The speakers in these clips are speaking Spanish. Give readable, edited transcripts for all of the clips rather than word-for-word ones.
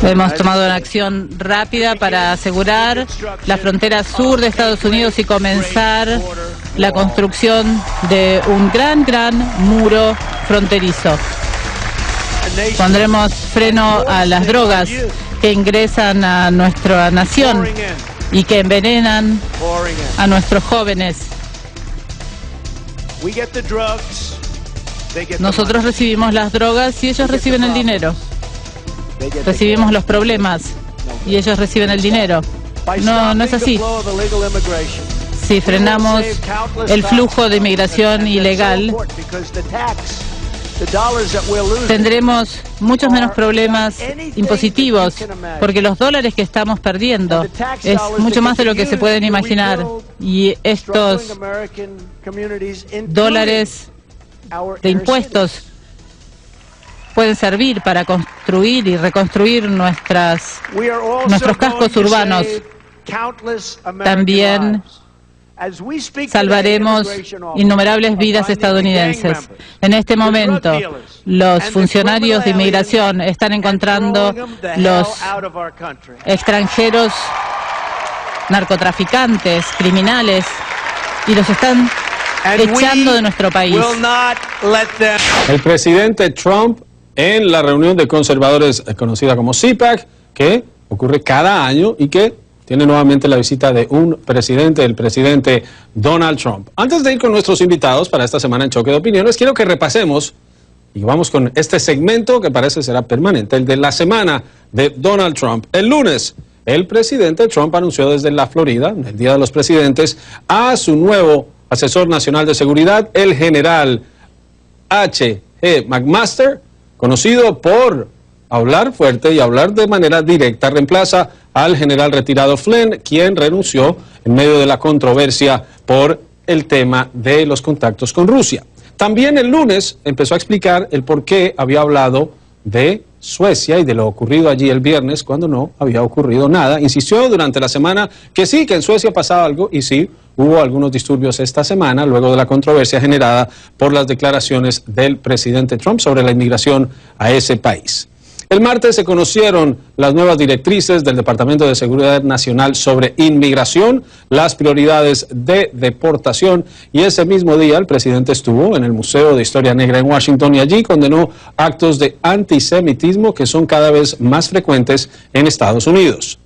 Hemos tomado una acción rápida para asegurar la frontera sur de Estados Unidos y comenzar la construcción de un gran muro fronterizo. Pondremos freno a las drogas que ingresan a nuestra nación y que envenenan a nuestros jóvenes. Nosotros recibimos las drogas y ellos reciben el dinero. Recibimos los problemas y ellos reciben el dinero. No es así. Si frenamos el flujo de inmigración ilegal, tendremos muchos menos problemas impositivos, porque los dólares que estamos perdiendo es mucho más de lo que se pueden imaginar. Y estos dólares de impuestos pueden servir para construir y reconstruir nuestros cascos urbanos. También salvaremos innumerables vidas estadounidenses. En este momento, los funcionarios de inmigración están encontrando los extranjeros narcotraficantes, criminales, y los están echando de nuestro país. El presidente Trump, en la reunión de conservadores conocida como CPAC, que ocurre cada año y que tiene nuevamente la visita de un presidente, el presidente Donald Trump. Antes de ir con nuestros invitados para esta semana en Choque de Opiniones, quiero que repasemos, y vamos con este segmento que parece será permanente, el de la semana de Donald Trump. El lunes, el presidente Trump anunció desde la Florida, el Día de los Presidentes, a su nuevo asesor nacional de seguridad, el general H.G. McMaster, conocido por hablar fuerte y hablar de manera directa. Reemplaza al general retirado Flynn, quien renunció en medio de la controversia por el tema de los contactos con Rusia. También el lunes empezó a explicar el por qué había hablado de Suecia y de lo ocurrido allí el viernes cuando no había ocurrido nada. Insistió durante la semana que sí, que en Suecia pasaba algo, y sí, hubo algunos disturbios esta semana luego de la controversia generada por las declaraciones del presidente Trump sobre la inmigración a ese país. El martes se conocieron las nuevas directrices del Departamento de Seguridad Nacional sobre inmigración, las prioridades de deportación, y ese mismo día el presidente estuvo en el Museo de Historia Negra en Washington y allí condenó actos de antisemitismo que son cada vez más frecuentes en Estados Unidos.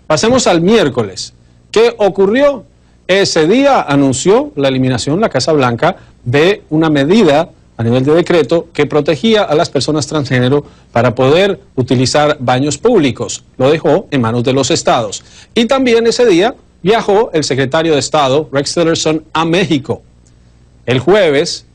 Pasemos al miércoles. ¿Qué ocurrió? Ese día anunció la eliminación, la Casa Blanca, de una medida a nivel de decreto que protegía a las personas transgénero para poder utilizar baños públicos. Lo dejó en manos de los estados. Y también ese día viajó el secretario de Estado, Rex Tillerson, a México. El jueves,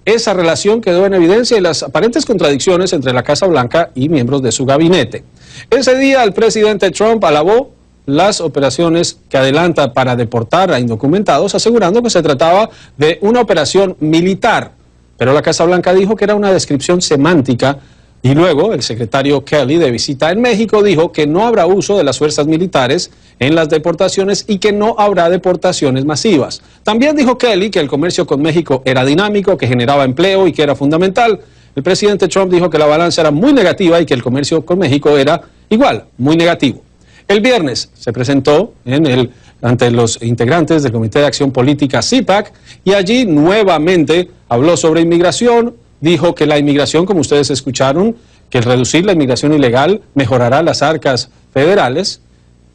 esa relación quedó en evidencia y las aparentes contradicciones entre la Casa Blanca y miembros de su gabinete. Ese día el presidente Trump alabó las operaciones que adelanta para deportar a indocumentados, asegurando que se trataba de una operación militar. Pero la Casa Blanca dijo que era una descripción semántica, y luego el secretario Kelly, de visita en México, dijo que no habrá uso de las fuerzas militares en las deportaciones y que no habrá deportaciones masivas. También dijo Kelly que el comercio con México era dinámico, que generaba empleo y que era fundamental. El presidente Trump dijo que la balanza era muy negativa y que el comercio con México era igual, muy negativo. El viernes se presentó ante los integrantes del Comité de Acción Política CPAC y allí nuevamente habló sobre inmigración. Dijo que la inmigración, como ustedes escucharon, que el reducir la inmigración ilegal mejorará las arcas federales.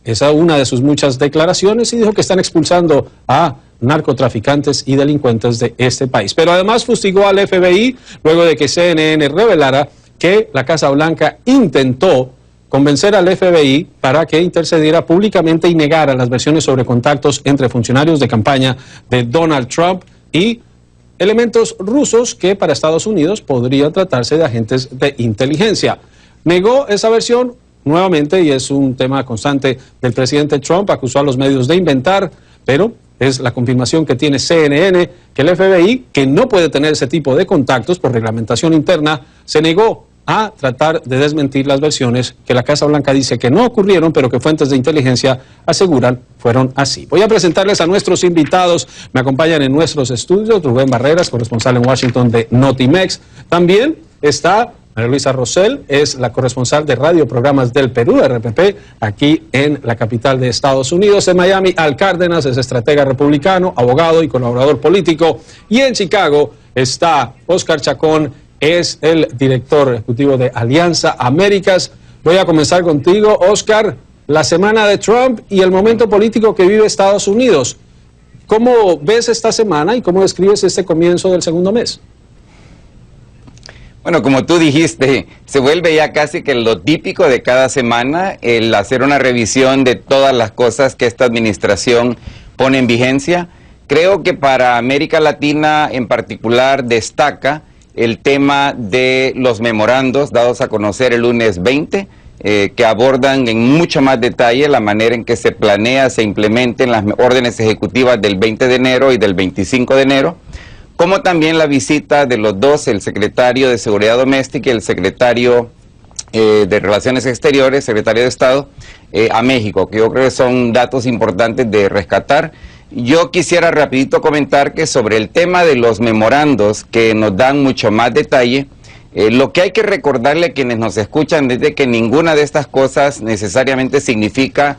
Esa es una de sus muchas declaraciones, y dijo que están expulsando a narcotraficantes y delincuentes de este país. Pero además fustigó al FBI luego de que CNN revelara que la Casa Blanca intentó convencer al FBI para que intercediera públicamente y negara las versiones sobre contactos entre funcionarios de campaña de Donald Trump y elementos rusos que para Estados Unidos podría tratarse de agentes de inteligencia. Negó esa versión nuevamente, y es un tema constante del presidente Trump. Acusó a los medios de inventar, pero es la confirmación que tiene CNN que el FBI, que no puede tener ese tipo de contactos por reglamentación interna, se negó a tratar de desmentir las versiones que la Casa Blanca dice que no ocurrieron, pero que fuentes de inteligencia aseguran fueron así. Voy a presentarles a nuestros invitados. Me acompañan en nuestros estudios Rubén Barreras, corresponsal en Washington de Notimex. También está María Luisa Rosell es la corresponsal de Radio Programas del Perú, RPP, aquí en la capital de Estados Unidos. En Miami, Al Cárdenas es estratega republicano, abogado y colaborador político. Y en Chicago está Oscar Chacón, es el director ejecutivo de Alianza Américas. Voy a comenzar contigo, Oscar. La semana de Trump y el momento político que vive Estados Unidos. ¿Cómo ves esta semana y cómo describes este comienzo del segundo mes? Bueno, como tú dijiste, se vuelve ya casi que lo típico de cada semana el hacer una revisión de todas las cosas que esta administración pone en vigencia. Creo que para América Latina en particular destaca el tema de los memorandos dados a conocer el lunes 20, que abordan en mucho más detalle la manera en que se planea, se implementen las órdenes ejecutivas del 20 de enero y del 25 de enero, como también la visita de los dos, el secretario de Seguridad Doméstica y el secretario de Relaciones Exteriores, secretario de Estado, a México, que yo creo que son datos importantes de rescatar. Yo quisiera rapidito comentar que sobre el tema de los memorandos, que nos dan mucho más detalle, lo que hay que recordarle a quienes nos escuchan es de que ninguna de estas cosas necesariamente significa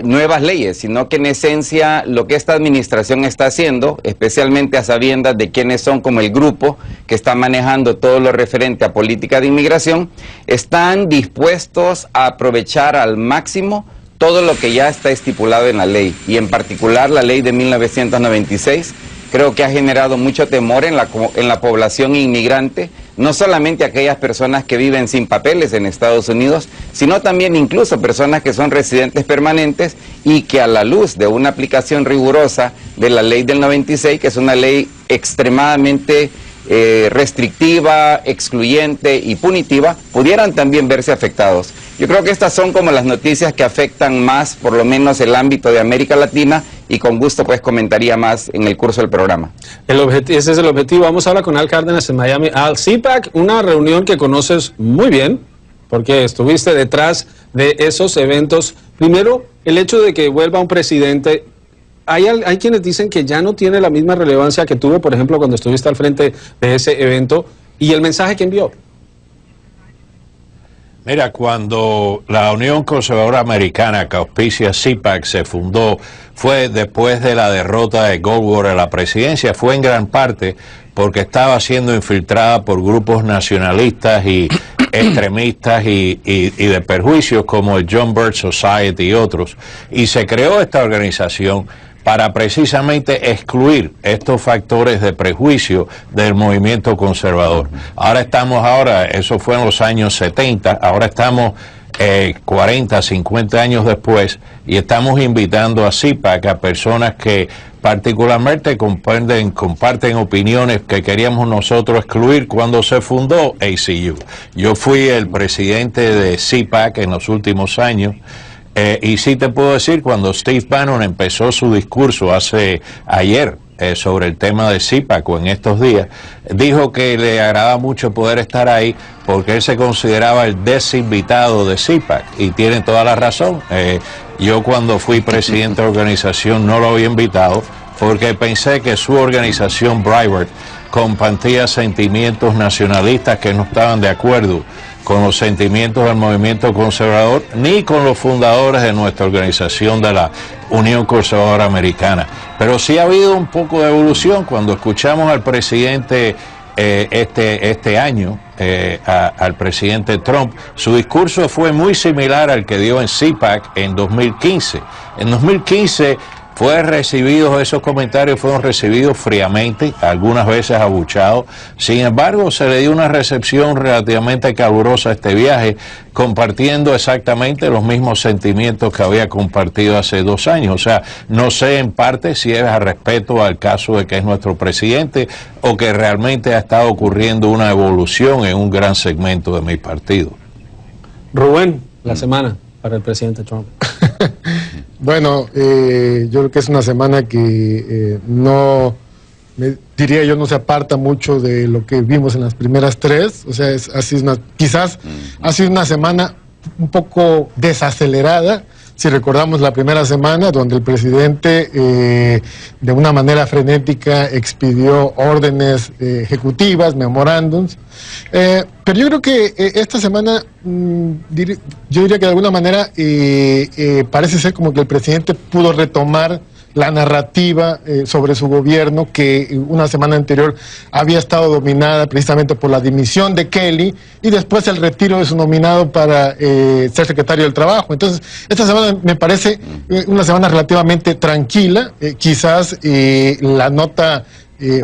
nuevas leyes, sino que en esencia lo que esta administración está haciendo, especialmente a sabiendas de quiénes son como el grupo que está manejando todo lo referente a política de inmigración, están dispuestos a aprovechar al máximo todo lo que ya está estipulado en la ley, y en particular la ley de 1996, creo que ha generado mucho temor en la población inmigrante, no solamente aquellas personas que viven sin papeles en Estados Unidos, sino también incluso personas que son residentes permanentes y que a la luz de una aplicación rigurosa de la ley del 96, que es una ley extremadamente restrictiva, excluyente y punitiva, pudieran también verse afectados. Yo creo que estas son como las noticias que afectan más, por lo menos el ámbito de América Latina, y con gusto pues comentaría más en el curso del programa. Ese es el objetivo. Vamos a hablar con Al Cárdenas en Miami. Al, CPAC, una reunión que conoces muy bien, porque estuviste detrás de esos eventos. Primero, el hecho de que vuelva un presidente. Hay quienes dicen que ya no tiene la misma relevancia que tuvo, por ejemplo, cuando estuviste al frente de ese evento, y el mensaje que envió. Mira, cuando la Unión Conservadora Americana, que auspicia CPAC, se fundó, fue después de la derrota de Goldwater a la presidencia, fue en gran parte porque estaba siendo infiltrada por grupos nacionalistas y extremistas y de perjuicios como el John Birch Society y otros, y se creó esta organización para precisamente excluir estos factores de prejuicio del movimiento conservador. Eso fue en los años 70, ahora estamos 40, 50 años después, y estamos invitando a CPAC a personas que particularmente comparten opiniones que queríamos nosotros excluir cuando se fundó ACU. Yo fui el presidente de CPAC en los últimos años. Y sí te puedo decir, cuando Steve Bannon empezó su discurso ayer sobre el tema de CPAC o en estos días, dijo que le agrada mucho poder estar ahí porque él se consideraba el desinvitado de CPAC, y tiene toda la razón. Yo cuando fui presidente de la organización no lo había invitado porque pensé que su organización Breitbart compartía sentimientos nacionalistas que no estaban de acuerdo con los sentimientos del movimiento conservador, ni con los fundadores de nuestra organización de la Unión Conservadora Americana. Pero sí ha habido un poco de evolución. Cuando escuchamos al presidente este año, al presidente Trump, su discurso fue muy similar al que dio en CPAC en 2015. En 2015 esos comentarios fueron recibidos fríamente, algunas veces abuchados. Sin embargo, se le dio una recepción relativamente calurosa a este viaje, compartiendo exactamente los mismos sentimientos que había compartido hace 2 años. O sea, no sé en parte si es a respeto al caso de que es nuestro presidente o que realmente ha estado ocurriendo una evolución en un gran segmento de mi partido. Rubén, la semana para el presidente Trump. Bueno, yo creo que es una semana que no se aparta mucho de lo que vimos en las primeras 3. O sea, quizás ha sido una semana un poco desacelerada, Si recordamos la primera semana, donde el presidente de una manera frenética expidió órdenes ejecutivas, memorándums, pero yo creo que esta semana, yo diría que de alguna manera parece ser como que el presidente pudo retomar la narrativa sobre su gobierno, que una semana anterior había estado dominada precisamente por la dimisión de Kelly y después el retiro de su nominado para ser secretario del Trabajo. Entonces, esta semana me parece una semana relativamente tranquila. Quizás la nota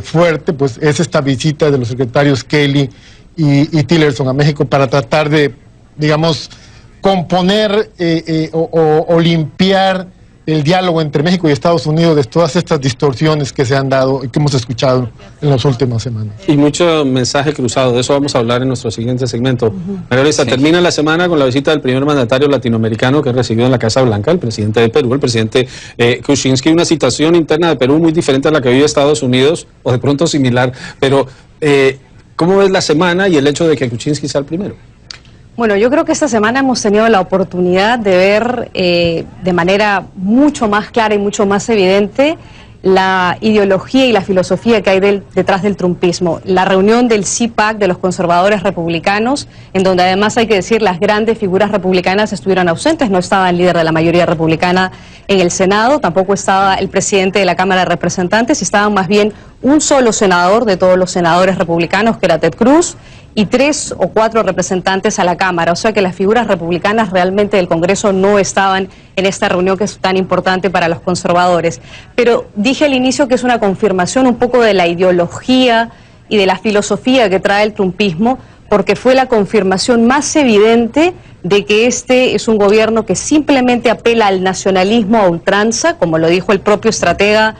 fuerte pues es esta visita de los secretarios Kelly y Tillerson a México para tratar de, digamos, componer o limpiar el diálogo entre México y Estados Unidos de todas estas distorsiones que se han dado y que hemos escuchado en las últimas semanas. Y mucho mensaje cruzado, de eso vamos a hablar en nuestro siguiente segmento. María Luisa, termina la semana con la visita del primer mandatario latinoamericano que recibió en la Casa Blanca, el presidente de Perú, el presidente Kuczynski, una situación interna de Perú muy diferente a la que vive Estados Unidos, o de pronto similar, pero ¿cómo ves la semana y el hecho de que Kuczynski sea el primero? Bueno, yo creo que esta semana hemos tenido la oportunidad de ver de manera mucho más clara y mucho más evidente la ideología y la filosofía que hay detrás del trumpismo. La reunión del CPAC de los conservadores republicanos, en donde además hay que decir las grandes figuras republicanas estuvieron ausentes, no estaba el líder de la mayoría republicana en el Senado, tampoco estaba el presidente de la Cámara de Representantes, estaban más bien un solo senador de todos los senadores republicanos, que era Ted Cruz, y 3 o 4 representantes a la Cámara, o sea que las figuras republicanas realmente del Congreso no estaban en esta reunión que es tan importante para los conservadores. Pero dije al inicio que es una confirmación un poco de la ideología y de la filosofía que trae el trumpismo, porque fue la confirmación más evidente de que este es un gobierno que simplemente apela al nacionalismo a ultranza, como lo dijo el propio estratega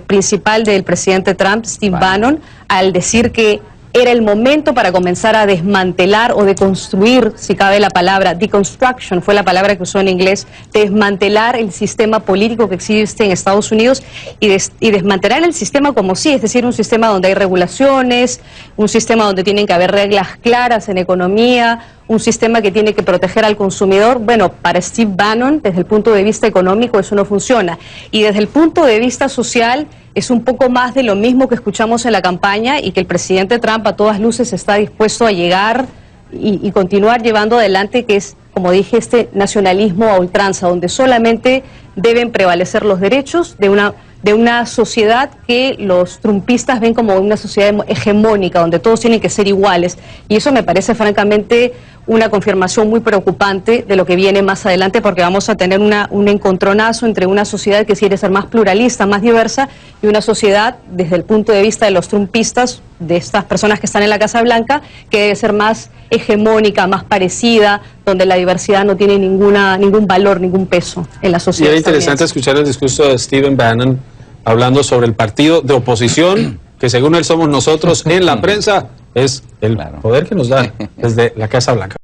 principal del presidente Trump, Steve Bannon, al decir que era el momento para comenzar a desmantelar o deconstruir, si cabe la palabra, deconstruction fue la palabra que usó en inglés, desmantelar el sistema político que existe en Estados Unidos y desmantelar el sistema como sí, es decir, un sistema donde hay regulaciones, un sistema donde tienen que haber reglas claras en economía, un sistema que tiene que proteger al consumidor. Bueno, para Steve Bannon, desde el punto de vista económico, eso no funciona. Y desde el punto de vista social, es un poco más de lo mismo que escuchamos en la campaña y que el presidente Trump a todas luces está dispuesto a llegar y continuar llevando adelante, que es, como dije, este nacionalismo a ultranza, donde solamente deben prevalecer los derechos de una sociedad que los trumpistas ven como una sociedad hegemónica, donde todos tienen que ser iguales. Y eso me parece francamente una confirmación muy preocupante de lo que viene más adelante, porque vamos a tener un encontronazo entre una sociedad que quiere ser más pluralista, más diversa, y una sociedad, desde el punto de vista de los trumpistas, de estas personas que están en la Casa Blanca, que debe ser más hegemónica, más parecida, donde la diversidad no tiene ningún valor, ningún peso en la sociedad. Y era interesante escuchar el discurso de Stephen Bannon hablando sobre el partido de oposición, que según él somos nosotros en la prensa, es el poder que nos da desde la Casa Blanca.